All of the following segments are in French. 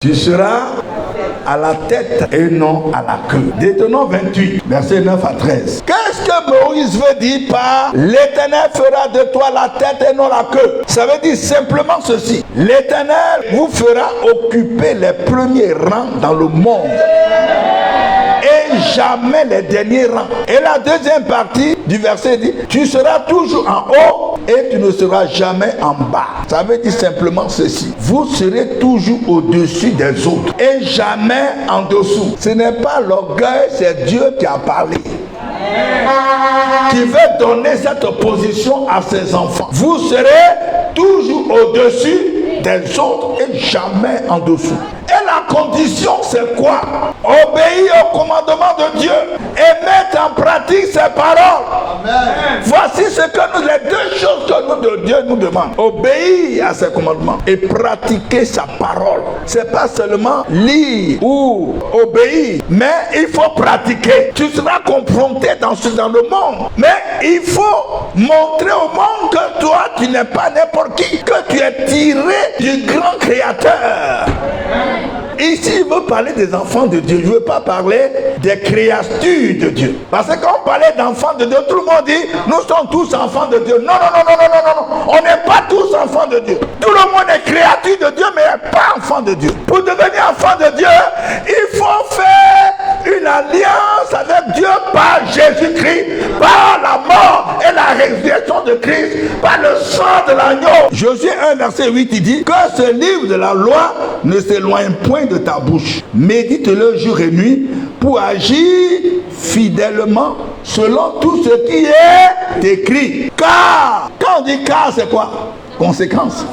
Tu seras à la tête et non à la queue. Deutéronome 28, versets 9 à 13. Qu'est-ce que Moïse veut dire par l'Éternel fera de toi la tête et non la queue? Ça veut dire simplement ceci. L'Éternel vous fera occuper les premiers rangs dans le monde et jamais les derniers rangs. Et la deuxième partie du verset dit, tu seras toujours en haut et tu ne seras jamais en bas. Ça veut dire simplement ceci. Vous serez toujours au-dessus des autres et jamais en dessous. Ce n'est pas l'orgueil, c'est Dieu qui a parlé, qui veut donner cette position à ses enfants. Vous serez toujours au-dessus des autres et jamais en dessous. Et la condition, c'est quoi? Obéir au commandement de Dieu et mettre en pratique ses paroles. Amen. Voici ce que les deux choses que Dieu nous demande. Obéir à ses commandements et pratiquer sa parole. C'est pas seulement lire ou obéir, mais il faut pratiquer. Tu seras confronté dans le monde, mais il faut montrer au monde que toi, tu n'es pas n'importe qui, que tu es tiré du grand créateur. Ici, il veut parler des enfants de Dieu. Je ne veux pas parler des créatures de Dieu. Parce que quand on parlait d'enfants de Dieu, tout le monde dit, nous sommes tous enfants de Dieu. Non. On n'est pas tous enfants de Dieu. Tout le monde est créature de Dieu, mais pas enfant de Dieu. Pour devenir enfant de Dieu, il faut faire une alliance avec Dieu par Jésus-Christ, par la mort et la résurrection de Christ, par le sang de l'agneau. Josué 1, verset 8, il dit que ce livre de la loi ne s'éloigne point de ta bouche. Médite-le jour et nuit pour agir fidèlement selon tout ce qui est écrit. Car, quand on dit car, c'est quoi? Conséquence.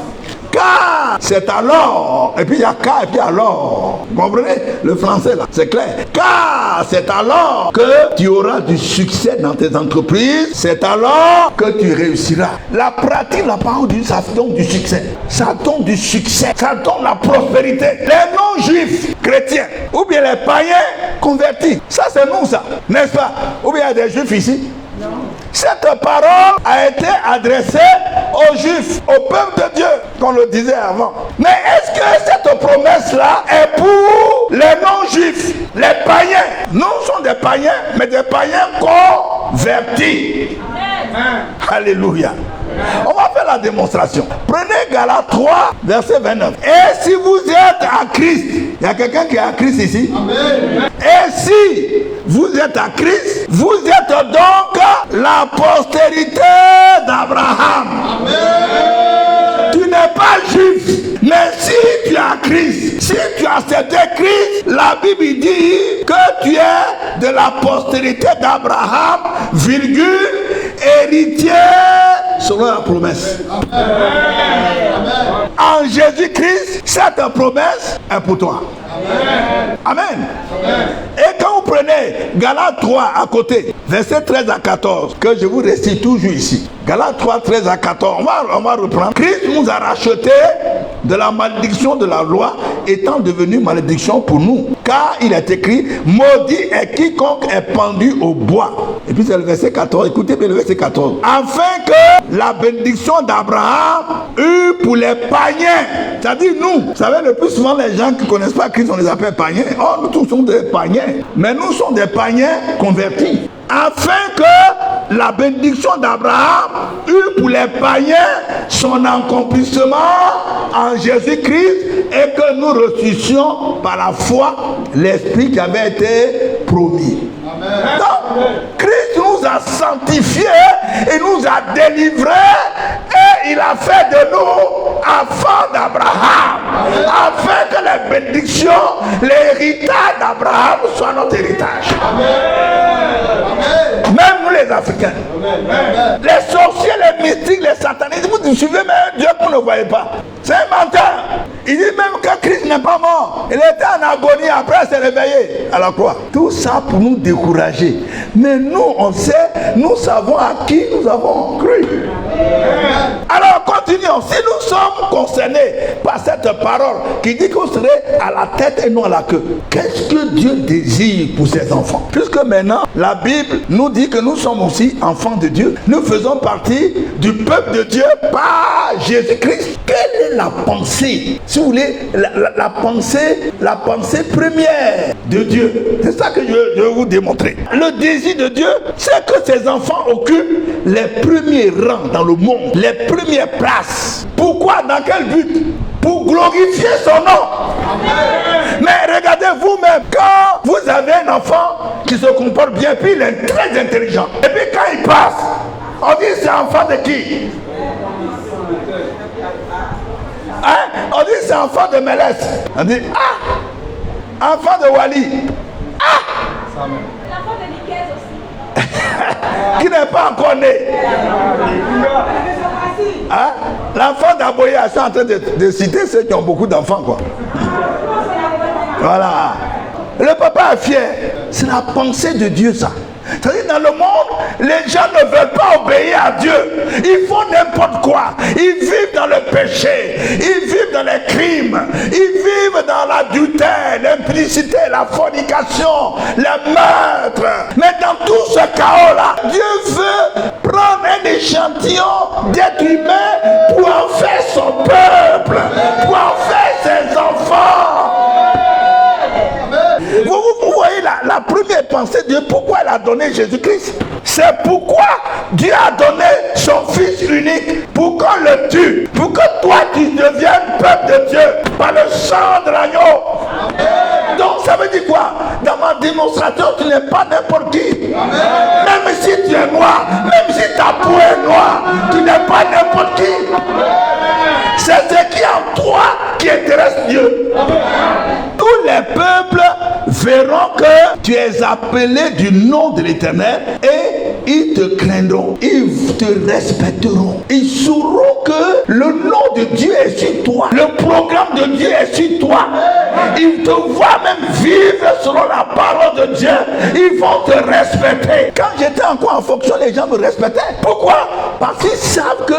Car c'est alors, et puis il y a car et puis alors. Vous comprenez? Le français là, c'est clair. Car c'est alors que tu auras du succès dans tes entreprises. C'est alors que tu réussiras. La pratique de la parole de Dieu, ça donne du succès. Ça donne du succès. Ça donne la prospérité. Les non-juifs chrétiens, ou bien les païens convertis. Ça c'est nous ça, n'est-ce pas? Ou bien il y a des juifs ici? Non. Cette parole a été adressée aux Juifs, au peuple de Dieu, qu'on le disait avant. Mais est-ce que cette promesse-là est pour les non-Juifs, les païens? Nous sommes des païens, mais des païens convertis. Amen. Alléluia. On va faire la démonstration. Prenez Galates 3, verset 29. Et si vous êtes à Christ, il y a quelqu'un qui est à Christ ici? Amen. Et si vous êtes à Christ, vous êtes donc la postérité d'Abraham. Amen. Tu n'es pas juif, mais si tu es à Christ, si tu as accepté Christ, la Bible dit que tu es de la postérité d'Abraham, héritier selon la promesse. Amen. En Jésus-Christ, cette promesse est pour toi. Amen. Amen. Amen. Et quand vous prenez Galates 3 à côté, verset 13 à 14, que je vous récite toujours ici. Galates 3, 13 à 14, on va reprendre. Christ nous a rachetés de la malédiction de la loi, étant devenu malédiction pour nous. Car il est écrit, maudit est quiconque est pendu au bois. Et puis c'est le verset 14, écoutez bien le verset 14. Afin que la bénédiction d'Abraham eût pour les païens, c'est-à-dire nous, vous savez, le plus souvent les gens qui ne connaissent pas Christ, on les appelle païens. Oh, nous tous sommes des païens, mais nous sommes des païens convertis. Afin que la bénédiction d'Abraham eût pour les païens son accomplissement en Jésus-Christ et que nous reçussions par la foi l'Esprit qui avait été promis. Amen. Donc, Christ nous a sanctifiés et nous a délivrés et il a fait de nous enfants d'Abraham afin que les bénédictions, l'héritage d'Abraham soit notre héritage. Amen. Même nous les Africains. Amen. Les sorciers, les mystiques, les satanistes, vous suivez même Dieu que vous ne voyez pas. C'est un menteur. Il dit même que Christ n'est pas mort. Il était en agonie, après s'est réveillé à la croix. Tout ça pour nous décourager. Mais nous, on sait, nous savons à qui nous avons cru. Alors continuons. Si nous sommes concernés par cette parole qui dit qu'on serait à la tête et non à la queue, qu'est-ce que Dieu désire pour ses enfants? Puisque maintenant, la Bible nous dit que nous sommes aussi enfants de Dieu. Nous faisons partie du peuple de Dieu par Jésus-Christ. Quelle est la pensée, si vous voulez, la pensée première de Dieu? C'est ça que je veux vous démontrer. Le désir de Dieu, c'est que ses enfants occupent les premiers rangs dans le monde, les premières places. Pourquoi? Dans quel but? Pour glorifier son nom. Amen. Mais regardez vous-même, quand vous avez un enfant qui se comporte bien, puis il est très intelligent, et puis quand il passe, on dit c'est enfant de qui? Hein? On dit c'est enfant de Mélès. On dit enfant de Wali. L'enfant de Nicaise aussi. Qui n'est pas encore né. Hein? L'enfant d'Aboya, je suis en train de citer ceux qui ont beaucoup d'enfants, quoi. Voilà. Le papa est fier. C'est la pensée de Dieu, ça. C'est-à-dire, dans le monde, les gens ne veulent pas obéir à Dieu. Ils font n'importe quoi. Ils vivent dans le péché. Ils vivent dans les crimes. Ils vivent dans l'adultère, l'impudicité, la fornication, le meurtre. Mais dans tout ce chaos-là, Dieu veut prendre un échantillon d'êtres humains pour en faire son peuple, pour en faire ses enfants. Vous voyez la première pensée de Dieu, pourquoi il a donné Jésus-Christ. C'est pourquoi Dieu a donné son Fils unique, pour qu'on le tue, pour que toi tu deviennes peuple de Dieu, par le sang de l'agneau. Donc ça veut dire quoi? Dans ma démonstration, tu n'es pas n'importe qui. Même si tu es noir, même si ta peau est noire, tu n'es pas n'importe qui. C'est ce qui est en toi qui intéresse Dieu. Tous les peuples verront que tu es appelé du nom de l'Éternel et ils te craindront, ils te respecteront. Ils sauront que le nom de Dieu est sur toi, le programme de Dieu est sur toi. Ils te voient même vivre selon la parole de Dieu. Ils vont te respecter. Quand j'étais encore en fonction, les gens me respectaient. Pourquoi? Parce qu'ils savent que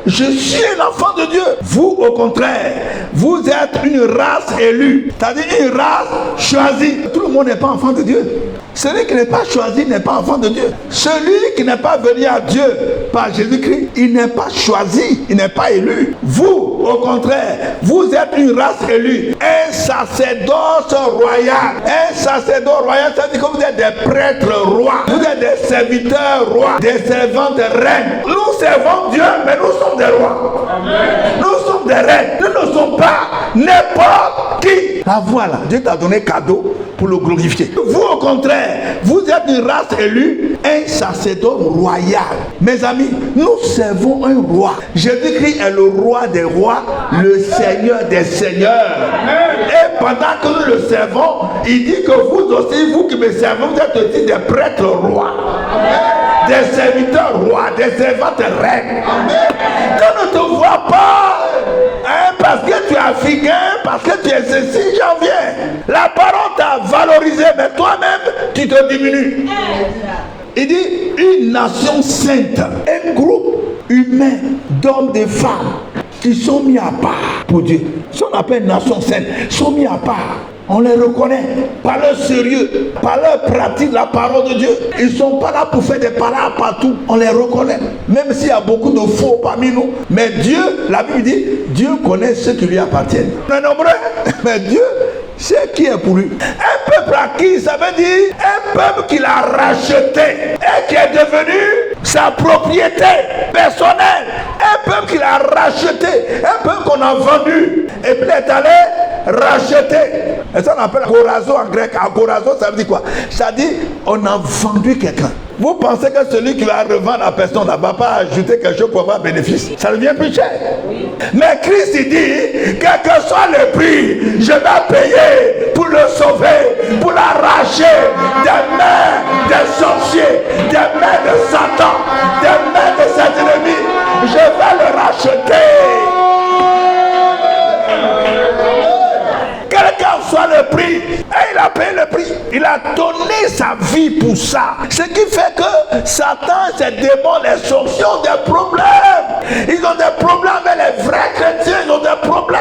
je suis l'enfant de Dieu. Vous, au contraire, vous êtes une race élue, c'est-à-dire une race choisie. Tout le monde n'est pas enfant de Dieu. Celui qui n'est pas choisi n'est pas enfant de Dieu. Celui qui n'est pas venu à Dieu par Jésus-Christ, il n'est pas choisi, il n'est pas élu. Vous, au contraire, vous êtes une race élue, un sacerdoce royal. Un sacerdoce royal, ça veut dire que vous êtes des prêtres rois. Vous êtes des serviteurs rois, des servantes reines. Nous servons Dieu, mais nous sommes des rois. Amen. Nous sommes des reines. Nous ne sommes pas n'importe qui. La voilà, Dieu t'a donné cadeau pour le glorifier. Vous, au contraire, vous êtes une race élue, un sacerdoce royal. Mes amis, nous servons un roi. Jésus-Christ est le roi des rois, le Seigneur des seigneurs. Et pendant que nous le servons, il dit que vous aussi, vous qui me servez, vous êtes aussi des prêtres rois, des serviteurs rois, des servantes reines. Qu'on ne te voit pas parce que tu es africain, parce que tu es ceci, j'en viens. La parole t'a valorisé, mais toi-même, tu te diminues. Il dit une nation sainte, un groupe humain d'hommes et de femmes qui sont mis à part pour Dieu. Ce qu'on appelle nation sainte, sont mis à part. On les reconnaît par leur sérieux, par leur pratique de la parole de Dieu. Ils ne sont pas là pour faire des paroles partout. On les reconnaît. Même s'il y a beaucoup de faux parmi nous. Mais Dieu, la Bible dit, Dieu connaît ceux qui lui appartiennent. On est nombreux, mais Dieu sait qui est pour lui. Un peuple acquis, ça veut dire un peuple qu'il a racheté et qui est devenu sa propriété personnelle. Un peuple qu'il a racheté, un peuple qu'on a vendu et puis il est allé racheter. Et ça on appelle agorazo en grec. Agorazo, ça veut dire quoi? Ça dit on a vendu quelqu'un. Vous pensez que celui qui va revendre la personne ne va pas ajouter quelque chose pour avoir bénéfice? Ça devient plus cher. Oui. Mais Christ il dit, quel que soit le prix, je vais payer pour le sauver, pour l'arracher des mains des sorciers, des mains de Satan, des mains de ses ennemis. Je vais le racheter. Quel qu'en soit le prix, et il a payé le prix. Il a donné sa vie pour ça. Ce qui fait que Satan, ses démons, les sorciers ont des problèmes. Ils ont des problèmes avec les vrais chrétiens. Ils ont des problèmes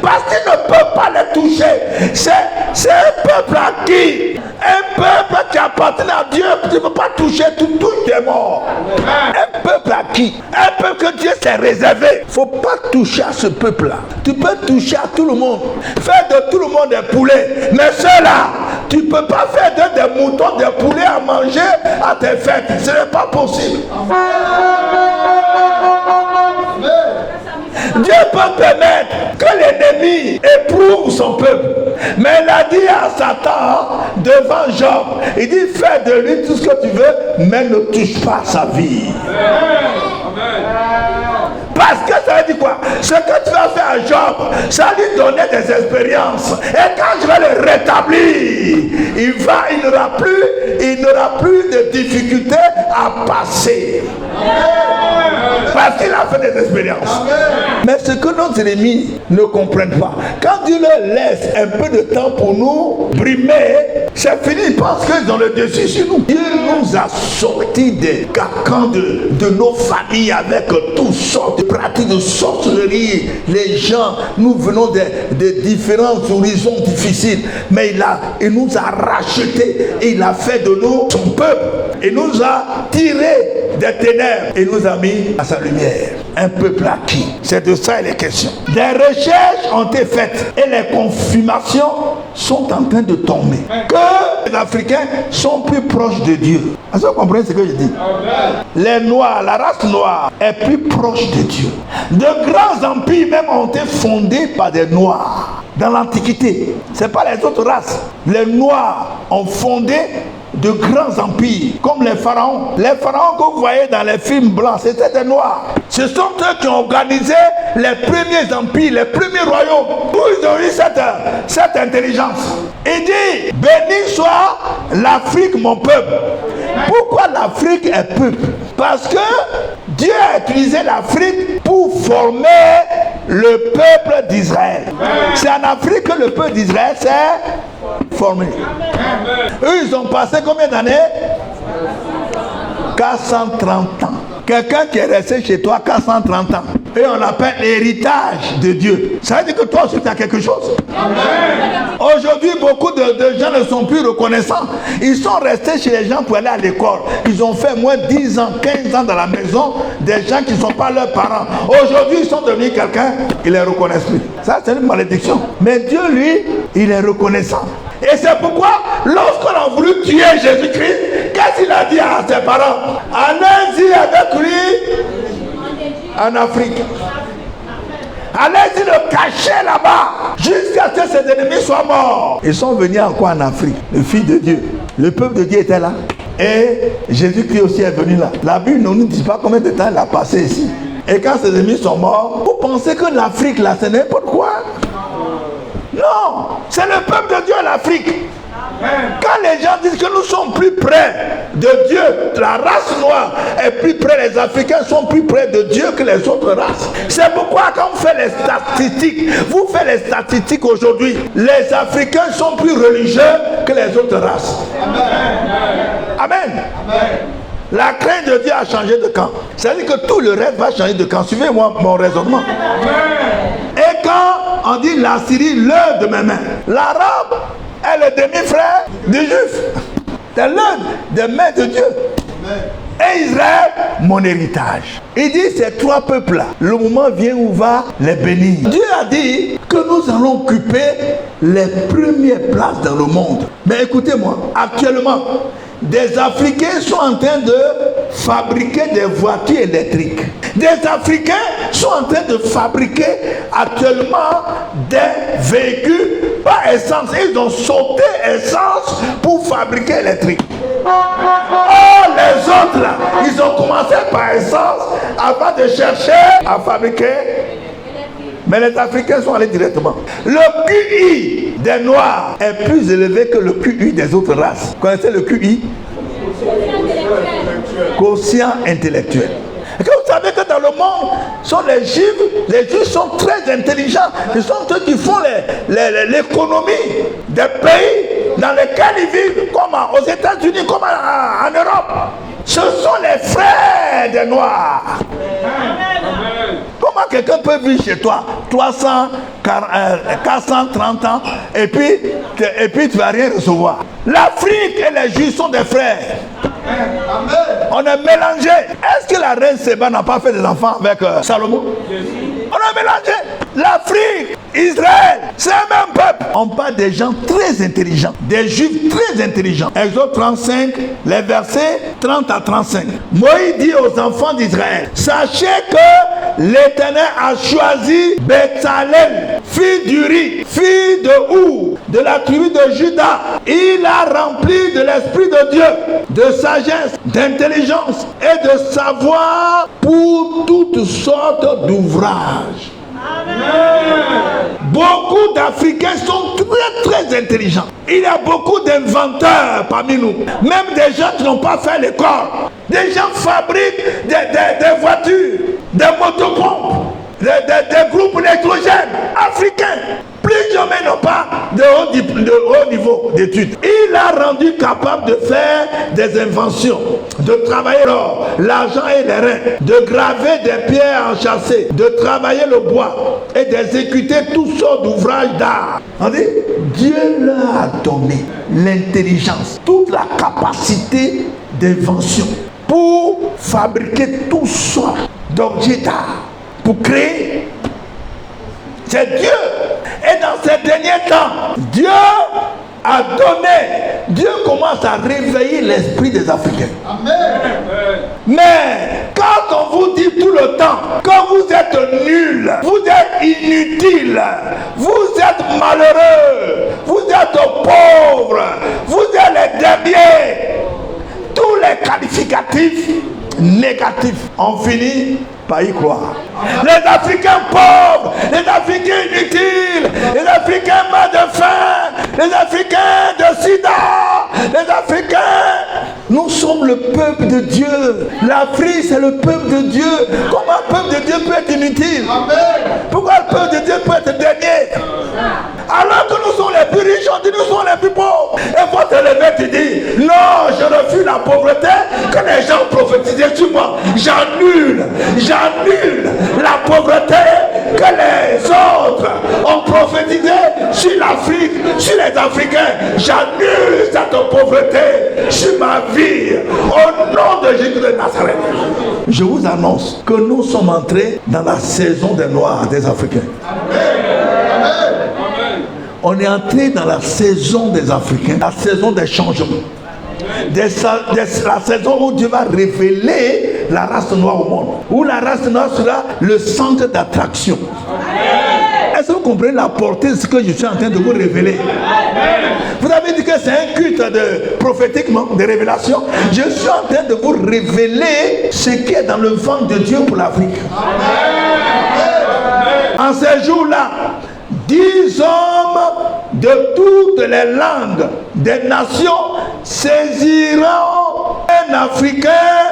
parce qu'ils ne peuvent pas les toucher. C'est un peuple acquis. Un peuple qui appartient à Dieu. Tu ne peux pas toucher, tu touches des morts. Un peuple acquis. acquis. Un peuple que Dieu s'est réservé. Il ne faut pas toucher à ce peuple-là. Tu peux toucher à tout le monde. Faire de tout le monde des poulets. Mais ceux-là, tu ne peux pas faire des moutons, des poulets à manger à tes fêtes. Ce n'est pas possible. Dieu peut permettre que l'ennemi éprouve son peuple. Mais il a dit à Satan devant Job, il dit fais de lui tout ce que tu veux, mais ne touche pas sa vie. Parce que ça veut dire quoi? Ce que tu vas faire à Job, ça lui donner des expériences. Et quand je vais le rétablir, il n'aura plus de difficultés à passer. Parce qu'il a fait des expériences. Mais ce que nos ennemis ne comprennent pas, quand Dieu leur laisse un peu de temps pour nous brimer, c'est fini parce qu'ils ont le dessus sur nous. Dieu nous a sortis des carcans de nos familles avec toutes sortes de pratiques de sorcellerie. Les gens, nous venons de différents horizons difficiles, mais il nous a rachetés et il a fait de nous son peuple. Il nous a tirés des ténèbres et nous a mis à sa lumière. Un peuple acquis. C'est de ça il est question. Des recherches ont été faites et les confirmations sont en train de tomber. Que les Africains sont plus proches de Dieu. Est-ce que vous comprenez ce que je dis? Les Noirs, la race noire est plus proche de Dieu. De grands empires même ont été fondés par des Noirs. Dans l'Antiquité, ce n'est pas les autres races. Les Noirs ont fondé de grands empires, comme les pharaons. Les pharaons que vous voyez dans les films blancs, c'était des Noirs. Ce sont eux qui ont organisé les premiers empires, les premiers royaumes, où ils ont eu cette intelligence. Il dit, béni soit l'Afrique, mon peuple. Pourquoi l'Afrique est peuple? Parce que Dieu a utilisé l'Afrique pour former le peuple d'Israël. C'est en Afrique que le peuple d'Israël s'est formé. Eux, ils ont passé combien d'années? 430 ans. Quelqu'un qui est resté chez toi 430 ans. Et on l'appelle l'héritage de Dieu. Ça veut dire que toi aussi tu as quelque chose. Aujourd'hui, beaucoup de gens ne sont plus reconnaissants. Ils sont restés chez les gens pour aller à l'école. Ils ont fait moins 10 ans, 15 ans dans la maison. Des gens qui ne sont pas leurs parents. Aujourd'hui, ils sont devenus quelqu'un. Ils ne les reconnaissent plus. Ça, c'est une malédiction. Mais Dieu, lui, il est reconnaissant. Et c'est pourquoi, lorsqu'on a voulu tuer Jésus-Christ, qu'est-ce qu'il a dit à ses parents? Allez-y avec lui en Afrique. Allez-y le cacher là-bas jusqu'à ce que ses ennemis soient morts. Ils sont venus encore en Afrique. Le Fils de Dieu, le peuple de Dieu était là. Et Jésus-Christ aussi est venu là. La Bible ne nous dit pas combien de temps il a passé ici. Et quand ses ennemis sont morts, vous pensez que l'Afrique là, c'est n'importe quoi? Non, c'est le peuple de Dieu l'Afrique. Quand les gens disent que nous sommes plus près de Dieu, la race noire est plus près, les Africains sont plus près de Dieu que les autres races. C'est pourquoi quand on fait les statistiques, vous faites les statistiques aujourd'hui, les Africains sont plus religieux que les autres races. Amen. La crainte de Dieu a changé de camp. C'est-à-dire que tout le reste va changer de camp. Suivez-moi mon raisonnement. Et quand on dit la Syrie, l'un de mes mains, l'arabe est le demi-frère du juif. C'est l'un des mains de Dieu. Et Israël, mon héritage. Il dit ces trois peuples-là, le moment vient où va les bénir. Dieu a dit que nous allons occuper les premières places dans le monde. Mais écoutez-moi, actuellement, des Africains sont en train de fabriquer des voitures électriques. Des Africains sont en train de fabriquer actuellement des véhicules par essence. Ils ont sauté essence pour fabriquer électrique. Oh, les autres là, ils ont commencé par essence avant de chercher à fabriquer. Mais les Africains sont allés directement. Le QI des Noirs est plus élevé que le QI des autres races. Vous connaissez le QI? Quotient intellectuel. Et que vous savez que dans le monde, sont les Juifs sont très intelligents. Ils sont ceux qui font l'économie des pays dans lesquels ils vivent, comme aux États-Unis, comme en Europe. Ce sont les frères des Noirs. Comment quelqu'un peut vivre chez toi 430 ans et puis tu ne vas rien recevoir? L'Afrique et les Juifs sont des frères. On est mélangés. Est-ce que la reine Séba n'a pas fait des enfants avec Salomon? On a mélangé. L'Afrique, Israël, c'est le même peuple. On parle des gens très intelligents, des Juifs très intelligents. Exode 35, les versets 30 à 35. Moïse dit aux enfants d'Israël, sachez que l'Éternel a choisi Betsalel, fils d'Uri, fils de Hur, de la tribu de Juda. Il a rempli de l'Esprit de Dieu, de sagesse, d'intelligence et de savoir pour toutes sortes d'ouvrages. Beaucoup d'Africains sont très très intelligents. Il y a beaucoup d'inventeurs parmi nous. Même des gens qui n'ont pas fait l'école. Des gens fabriquent des voitures, des motopompes, des groupes électrogènes africains. Plusieurs mais n'ont pas de haut niveau d'études. Il a rendu capable de faire des inventions, de travailler l'or, l'argent et les reins, de graver des pierres enchâssées, de travailler le bois et d'exécuter toutes sortes d'ouvrages d'art. On dit, Dieu leur a donné l'intelligence, toute la capacité d'invention pour fabriquer toutes sortes d'objets d'art, pour créer. C'est Dieu. Et dans ces derniers temps, Dieu a donné, Dieu commence à réveiller l'esprit des Africains. Amen. Mais quand on vous dit tout le temps que vous êtes nuls, vous êtes inutiles, vous êtes malheureux, vous êtes pauvres, vous êtes les derniers, tous les qualificatifs négatifs, on finit par y croire. Les Africains pauvres, les Africains inutiles, les Africains morts de faim, les Africains de sida, les Africains. Nous sommes le peuple de Dieu. L'Afrique, c'est le peuple de Dieu. Comment le peuple de Dieu peut être inutile? Pourquoi le peuple de Dieu peut être dernier? Alors que nous sommes les plus riches, on dit nous sommes les plus pauvres. Et faut te lever, tu dis, non, je refuse la pauvreté que les gens prophétisaient sur moi. J'annule la pauvreté que les autres ont prophétisé sur l'Afrique, sur les Africains. J'annule cette pauvreté sur ma vie au nom de Jésus de Nazareth. Je vous annonce que nous sommes entrés dans la saison des Noirs, des Africains. On est entré dans la saison des Africains, la saison des changements. La saison où Dieu va révéler la race noire au monde, où la race noire sera le centre d'attraction. Est-ce que vous comprenez la portée de ce que je suis en train de vous révéler? Vous avez dit que c'est un culte de prophétiquement, de révélation. Je suis en train de vous révéler ce qui est dans le ventre de Dieu pour l'Afrique. En ces jours-là, 10 hommes de toutes les langues des nations saisiront un Africain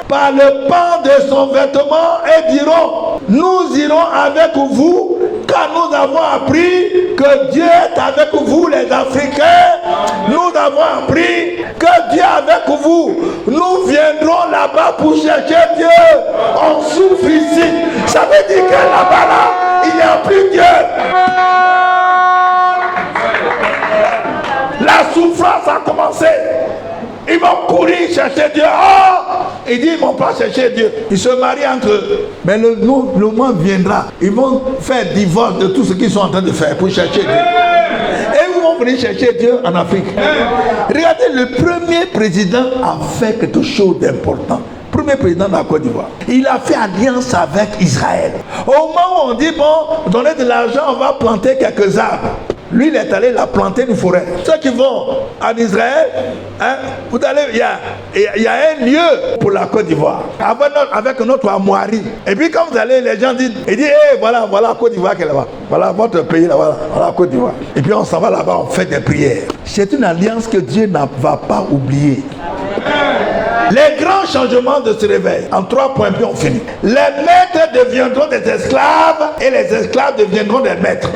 par le pan de son vêtement et diront, nous irons avec vous car nous avons appris que Dieu est avec vous les Africains. Nous avons appris que Dieu est avec vous. Nous viendrons là-bas pour chercher Dieu. On souffre ici. Ça veut dire que là-bas, là, il n'y a plus Dieu. La souffrance a commencé. Ils vont courir chercher Dieu. Oh! Ils disent ils ne vont pas chercher Dieu. Ils se marient entre eux. Mais le moment viendra. Ils vont faire divorce de tout ce qu'ils sont en train de faire pour chercher Dieu. Et ils vont venir chercher Dieu en Afrique. Regardez, le premier président a fait quelque chose d'important. Premier président de la Côte d'Ivoire. Il a fait alliance avec Israël. Au moment où on dit, bon, donnez de l'argent, on va planter quelques arbres. Lui, il est allé la planter une forêt. Ceux qui vont en Israël, hein, vous allez, il y a un lieu pour la Côte d'Ivoire. Avec notre armoirie. Et puis quand vous allez, les gens disent, ils disent, hey, voilà la Côte d'Ivoire qui est là-bas. Voilà votre pays là, voilà la Côte d'Ivoire. Et puis on s'en va là-bas, on fait des prières. C'est une alliance que Dieu ne va pas oublier. Les grands changements de ce réveil, en 3 points, puis on finit. Les maîtres deviendront des esclaves et les esclaves deviendront des maîtres.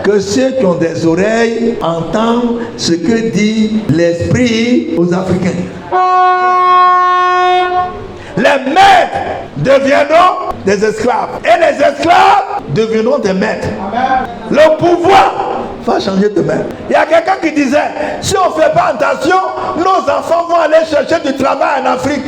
Que ceux qui ont des oreilles entendent ce que dit l'Esprit aux Africains. Les maîtres deviendront des esclaves et les esclaves deviendront des maîtres. Le pouvoir va changer demain. Il y a quelqu'un qui disait, si on ne fait pas attention, nos enfants vont aller chercher du travail en Afrique.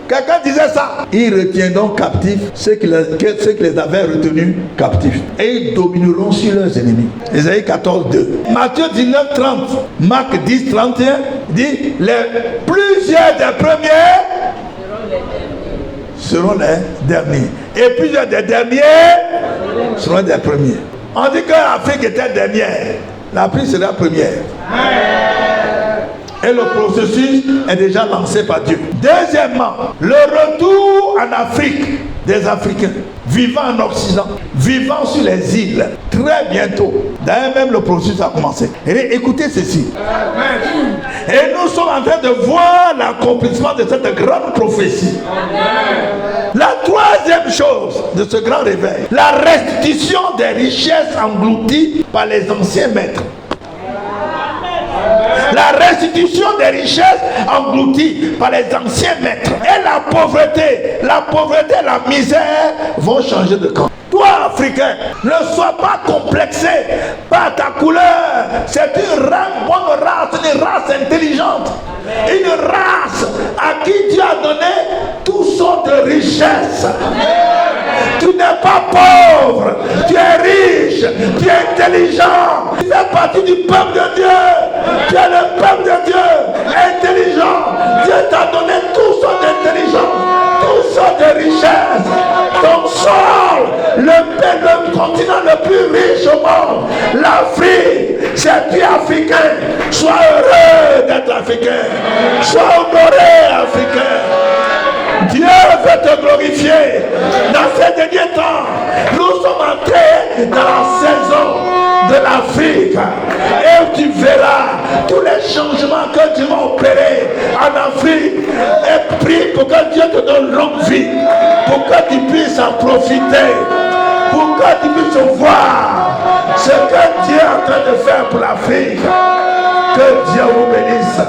Quelqu'un disait ça. Ils retiendront captifs ceux qui les avaient retenus captifs. Et ils domineront sur leurs ennemis. Ésaïe 14, 2. Matthieu 19, 30. Marc 10, 31 dit, plusieurs des premiers seront les derniers. Et plusieurs des derniers seront des premiers. On dit que l'Afrique était dernière. L'Afrique sera première. Et le processus est déjà lancé par Dieu. Deuxièmement, le retour en Afrique des Africains vivant en Occident, vivant sur les îles, très bientôt. D'ailleurs, même le processus a commencé. Et écoutez ceci. Et nous sommes en train de voir l'accomplissement de cette grande prophétie. La troisième chose de ce grand réveil, la restitution des richesses englouties par les anciens maîtres. La restitution des richesses englouties par les anciens maîtres. Et la pauvreté, la misère vont changer de camp. Toi, Africain, ne sois pas complexé par ta couleur. C'est une bonne race, une race intelligente. Une race à qui Dieu a donné toutes sortes de richesses. Tu n'es pas pauvre, tu es riche, tu es intelligent. Tu fais partie du peuple de Dieu. Tu es le peuple de Dieu, intelligent. Dieu t'a donné toutes sortes d'intelligence, toutes sortes de richesses. Ton sol, le continent le plus riche au monde, l'Afrique, c'est tu africain. Sois heureux d'être africain. Sois honoré africain. Dieu veut te glorifier. Dans ces derniers temps, nous sommes entrés dans la saison de l'Afrique. Et tu verras tous les changements que Dieu va opérer en Afrique. Et prie pour que Dieu te donne longue vie. Pour que tu puisses en profiter. Pour que tu puisses voir ce que Dieu est en train de faire pour l'Afrique. Que Dieu vous bénisse.